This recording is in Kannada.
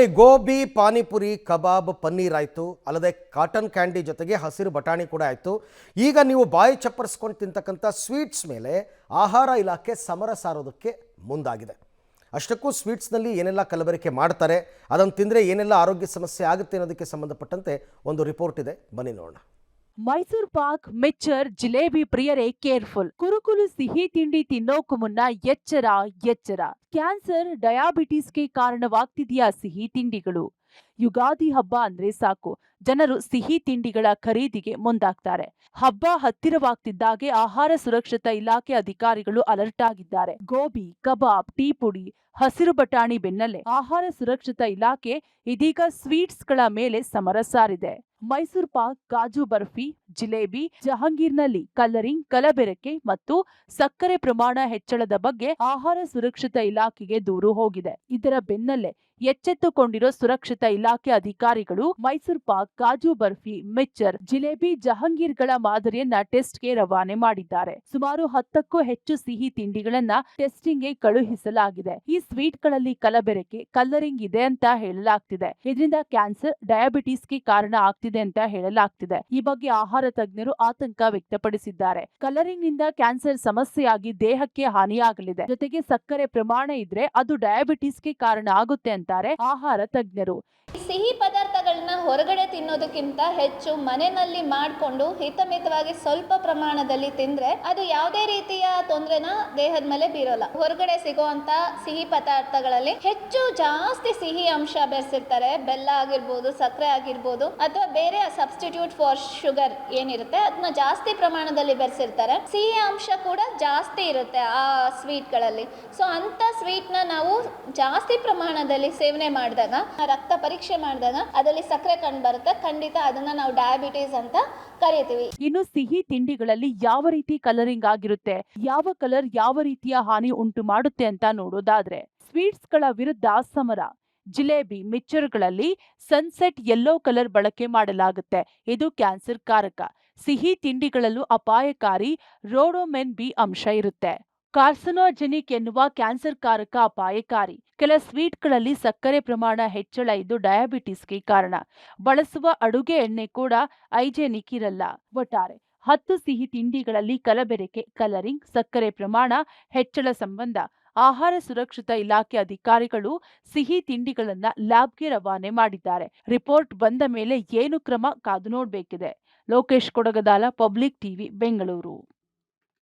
ನೋಡಿ, ಗೋಬಿ, ಪಾನಿಪುರಿ, ಕಬಾಬ್, ಪನ್ನೀರ್ ಆಯಿತು, ಅಲ್ಲದೆ ಕಾಟನ್ ಕ್ಯಾಂಡಿ ಜೊತೆಗೆ ಹಸಿರು ಬಟಾಣಿ ಕೂಡ ಆಯಿತು. ಈಗ ನೀವು ಬಾಯಿ ಚಪ್ಪರಿಸ್ಕೊಂಡು ತಿಂತಕ್ಕಂಥ ಸ್ವೀಟ್ಸ್ ಮೇಲೆ ಆಹಾರ ಇಲಾಖೆ ಸಮರ ಸಾರೋದಕ್ಕೆ ಮುಂದಾಗಿದೆ. ಅಷ್ಟಕ್ಕೂ ಸ್ವೀಟ್ಸ್ನಲ್ಲಿ ಏನೆಲ್ಲ ಕಲಬೆರಕೆ ಮಾಡ್ತಾರೆ, ಅದನ್ನು ತಿಂದರೆ ಏನೆಲ್ಲ ಆರೋಗ್ಯ ಸಮಸ್ಯೆ ಆಗುತ್ತೆ ಅನ್ನೋದಕ್ಕೆ ಸಂಬಂಧಪಟ್ಟಂತೆ ಒಂದು ರಿಪೋರ್ಟ್ ಇದೆ, ಬನ್ನಿ ನೋಡೋಣ. ಮೈಸೂರು ಪಾಕ್, ಮಿಕ್ಚರ್, ಜಿಲೇಬಿ ಪ್ರಿಯರೇ ಕೇರ್ಫುಲ್. ಕುರುಕುಲು ಸಿಹಿ ತಿಂಡಿ ತಿನ್ನೋಕು ಮುನ್ನ ಎಚ್ಚರ. ಕ್ಯಾನ್ಸರ್, ಡಯಾಬಿಟಿಸ್ಗೆ ಕಾರಣವಾಗ್ತಿದೆಯಾ ಸಿಹಿ ತಿಂಡಿಗಳು? ಯುಗಾದಿ ಹಬ್ಬ ಅಂದ್ರೆ ಸಾಕು, ಜನರು ಸಿಹಿ ತಿಂಡಿಗಳ ಖರೀದಿಗೆ ಮುಂದಾಗ್ತಾರೆ. ಹಬ್ಬ ಹತ್ತಿರವಾಗ್ತಿದ್ದಾಗೆ ಆಹಾರ ಸುರಕ್ಷತಾ ಇಲಾಖೆ ಅಧಿಕಾರಿಗಳು ಅಲರ್ಟ್ ಆಗಿದ್ದಾರೆ. ಗೋಬಿ, ಕಬಾಬ್, ಟೀ ಪುಡಿ, ಹಸಿರು ಬಟಾಣಿ ಬೆನ್ನಲ್ಲೇ ಆಹಾರ ಸುರಕ್ಷತಾ ಇಲಾಖೆ ಇದೀಗ ಸ್ವೀಟ್ಸ್ಗಳ ಮೇಲೆ ಸಮರ ಸಾರಿದೆ. ಮೈಸೂರು ಪಾಕ್, ಕಾಜು ಬರ್ಫಿ, ಜಿಲೇಬಿ, ಜಹಾಂಗೀರ್ನಲ್ಲಿ ಕಲರಿಂಗ್, ಕಲಬೆರಕೆ ಮತ್ತು ಸಕ್ಕರೆ ಪ್ರಮಾಣ ಹೆಚ್ಚಳದ ಬಗ್ಗೆ ಆಹಾರ ಸುರಕ್ಷತಾ ಇಲಾಖೆಗೆ ದೂರು ಹೋಗಿದೆ. ಇದರ ಬೆನ್ನಲ್ಲೇ ಎಚ್ಚೆತ್ತುಕೊಂಡಿರೋ ಸುರಕ್ಷತಾ ಇಲಾಖೆ ಅಧಿಕಾರಿಗಳು ಮೈಸೂರು ಪಾಕ್, ಕಾಜು ಬರ್ಫಿ, ಮಿಕ್ಚರ್, ಜಿಲೇಬಿ, ಜಹಾಂಗೀರ್ಗಳ ಮಾದರಿಯನ್ನ ಟೆಸ್ಟ್ಗೆ ರವಾನೆ ಮಾಡಿದ್ದಾರೆ. ಸುಮಾರು 10ಕ್ಕೂ ಹೆಚ್ಚು ಸಿಹಿ ತಿಂಡಿಗಳನ್ನ ಟೆಸ್ಟಿಂಗ್ಗೆ ಕಳುಹಿಸಲಾಗಿದೆ. ಈ ಸ್ವೀಟ್ಗಳಲ್ಲಿ ಕಲಬೆರಕೆ, ಕಲರಿಂಗ್ ಇದೆ ಅಂತ ಹೇಳಲಾಗ್ತಿದೆ. ಇದರಿಂದ ಕ್ಯಾನ್ಸರ್, ಡಯಾಬಿಟಿಸ್ಗೆ ಕಾರಣ ಆಗ್ತಿದೆ ಅಂತ ಹೇಳಲಾಗ್ತಿದೆ. ಈ ಬಗ್ಗೆ ಆಹಾರ ತಜ್ಞರು ಆತಂಕ ವ್ಯಕ್ತಪಡಿಸಿದ್ದಾರೆ. ಕಲರಿಂಗ್ ನಿಂದ ಕ್ಯಾನ್ಸರ್ ಸಮಸ್ಯೆಯಾಗಿ ದೇಹಕ್ಕೆ ಹಾನಿಯಾಗಲಿದೆ. ಜೊತೆಗೆ ಸಕ್ಕರೆ ಪ್ರಮಾಣ ಇದ್ರೆ ಅದು ಡಯಾಬಿಟಿಸ್ಗೆ ಕಾರಣ ಆಗುತ್ತೆ ಅಂತಾರೆ ಆಹಾರ ತಜ್ಞರು. ಸಿಹಿ ಪದಾರ್ಥಗಳನ್ನ ಹೊರಗಡೆ ತಿನ್ನೋದಕ್ಕಿಂತ ಹೆಚ್ಚು ಮನೆಯಲ್ಲಿ ಮಾಡಿಕೊಂಡು ಹಿತಮಿತವಾಗಿ ಸ್ವಲ್ಪ ಪ್ರಮಾಣದಲ್ಲಿ ತಿಂದ್ರೆ ಅದು ಯಾವುದೇ ರೀತಿಯ ತೊಂದರೆನ ದೇಹದ ಮೇಲೆ ಬೀರೋಲ್ಲ. ಹೊರಗಡೆ ಸಿಗುವಂತ ಸಿಹಿ ಪದಾರ್ಥಗಳಲ್ಲಿ ಜಾಸ್ತಿ ಸಿಹಿ ಅಂಶ ಬೆರೆಸಿರ್ತಾರೆ. ಬೆಲ್ಲ ಆಗಿರ್ಬೋದು, ಸಕ್ಕರೆ ಆಗಿರ್ಬೋದು, ಅಥವಾ ಬೇರೆ ಸಬ್ಸ್ಟಿಟ್ಯೂಟ್ ಫಾರ್ ಶುಗರ್ ಏನಿರುತ್ತೆ ಅದನ್ನ ಜಾಸ್ತಿ ಪ್ರಮಾಣದಲ್ಲಿ ಬೆರೆಸಿರ್ತಾರೆ. ಸಿಹಿ ಅಂಶ ಕೂಡ ಜಾಸ್ತಿ ಇರುತ್ತೆ ಆ ಸ್ವೀಟ್ಗಳಲ್ಲಿ. ಸೊ ಅಂತ ಸ್ವೀಟ್ನ ನಾವು ಜಾಸ್ತಿ ಪ್ರಮಾಣದಲ್ಲಿ ಸೇವನೆ ಮಾಡಿದಾಗ, ರಕ್ತ ಪರೀಕ್ಷೆ ಮಾಡಿದಾಗ ಅದರಲ್ಲಿ ಸಕ್ಕರೆ ಕಂಡು ಬರುತ್ತೆ. ಖಂಡಿತ ಅದನ್ನ ನಾವು ಡಯಾಬಿಟಿಸ್ ಅಂತ ಕರೀತೀವಿ. ಇನ್ನು ಸಿಹಿ ತಿಂಡಿಗಳಲ್ಲಿ ಯಾವ ರೀತಿ ಕಲರಿಂಗ್ ಆಗಿರುತ್ತೆ, ಯಾವ ಕಲರ್ ಯಾವ ರೀತಿಯ ಹಾನಿ ಉಂಟು ಮಾಡುತ್ತೆ ಅಂತ ನೋಡೋದಾದ್ರೆ, ಸ್ವೀಟ್ಸ್ಗಳ ವಿರುದ್ಧ ಸಮರ. ಜಿಲೇಬಿ, ಮಿಕ್ಚರ್ಗಳಲ್ಲಿ ಸನ್ಸೆಟ್ ಯೆಲ್ಲೋ ಕಲರ್ ಬಳಕೆ ಮಾಡಲಾಗುತ್ತೆ. ಇದು ಕ್ಯಾನ್ಸರ್ ಕಾರಕ. ಸಿಹಿ ತಿಂಡಿಗಳಲ್ಲೂ ಅಪಾಯಕಾರಿ ರೋಡೋಮೆನ್ ಬಿ ಅಂಶ ಇರುತ್ತೆ. ಕಾರ್ಸಿನೋಜೆನಿಕ್ ಎನ್ನುವ ಕ್ಯಾನ್ಸರ್ ಕಾರಕ ಅಪಾಯಕಾರಿ. ಕೆಲ ಸ್ವೀಟ್ಗಳಲ್ಲಿ ಸಕ್ಕರೆ ಪ್ರಮಾಣ ಹೆಚ್ಚಳ ಇದ್ದು ಡಯಾಬಿಟಿಸ್ಗೆ ಕಾರಣ. ಬಳಸುವ ಅಡುಗೆ ಎಣ್ಣೆ ಕೂಡ ಐಜೆನಿಕ್ ಇರಲ್ಲ. ಒಟ್ಟಾರೆ 10 ಸಿಹಿ ತಿಂಡಿಗಳಲ್ಲಿ ಕಲಬೆರಕೆ, ಕಲರಿಂಗ್, ಸಕ್ಕರೆ ಪ್ರಮಾಣ ಹೆಚ್ಚಳ ಸಂಬಂಧ ಆಹಾರ ಸುರಕ್ಷತಾ ಇಲಾಖೆ ಅಧಿಕಾರಿಗಳು ಸಿಹಿ ತಿಂಡಿಗಳನ್ನ ಲ್ಯಾಬ್ಗೆ ರವಾನೆ ಮಾಡಿದ್ದಾರೆ. ರಿಪೋರ್ಟ್ ಬಂದ ಮೇಲೆ ಏನು ಕ್ರಮ ಕಾದು ನೋಡಬೇಕಿದೆ. Lokesh Kodagadala, public TV, Bengaluru.